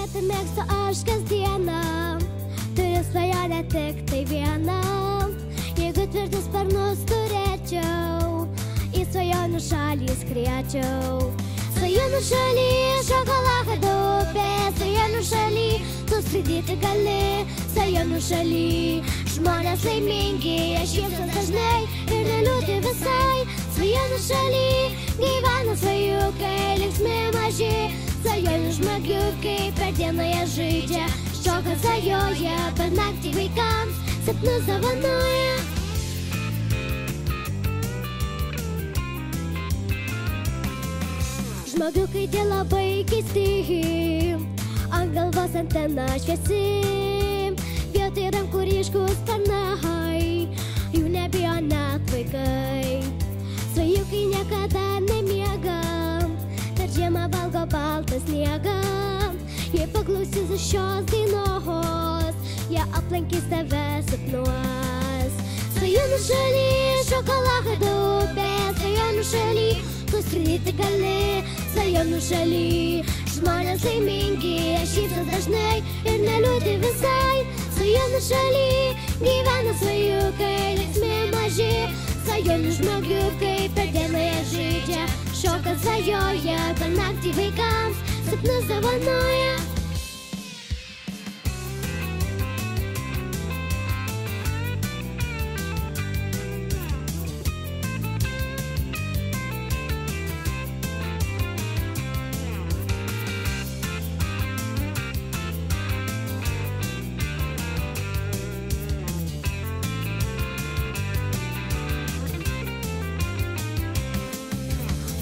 Judėti mėgstu aš kasdieną, turiu svajonę tik tai vieną. Jeigu tvirtus sparnus turėčiau, į svajonių šalį skriečiau. Svajonių šaly šokolado upė, svajonių šaly tu skraidyti gali. Svajonių šaly žmonės laimingi, aš šypsau dažnai ir neliūdi visai. Svajonių šaly gyvena svajukai, linksmi maži. Svajonių žmogiukai per dieną jie žaidžia, šoka svajoja, per naktį vaikams sapnus dovanoja. Žmogiukai tie labai keisti, ant galvos antena šviesi, vietoj rankų ryškūs sparnai, jų nebijo net vaikai. Svajukai niekada nemiega, per žiemą valgo baltą sniegą. Jei paklausysi šios dainos, jie aplankys tave sapnuos. Svajonių šaly šokolado upė, svajonių šaly tu skraidyti gali. Svajonių šaly žmonės laimingi, šypsos dažnai ir neliūdi visai. Svajonių šaly gyvena svajukai, linksmi maži. Svajonių žmogiukai per dieną jie žaidžia, šoka svajoja, per naktį vaikams sapnus dovanoja.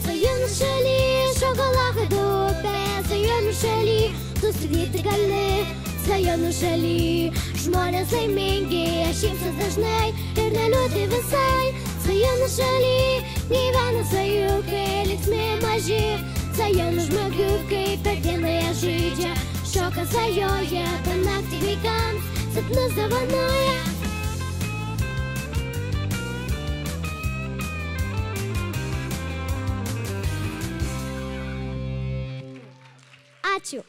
Svajonių šaly šokolado upė, svajonių šaly tu skraidyti gali. Svajonių šaly žmonės laimingi, šypsos dažnai ir neliūdi visai. Svajonių šaly gyvena svajukai, linksmi maži. Svajonių žmogiukai per dieną jie žaidžia, šoka svajoja, per naktį vaikams sapnus dovanoja. Ačiū.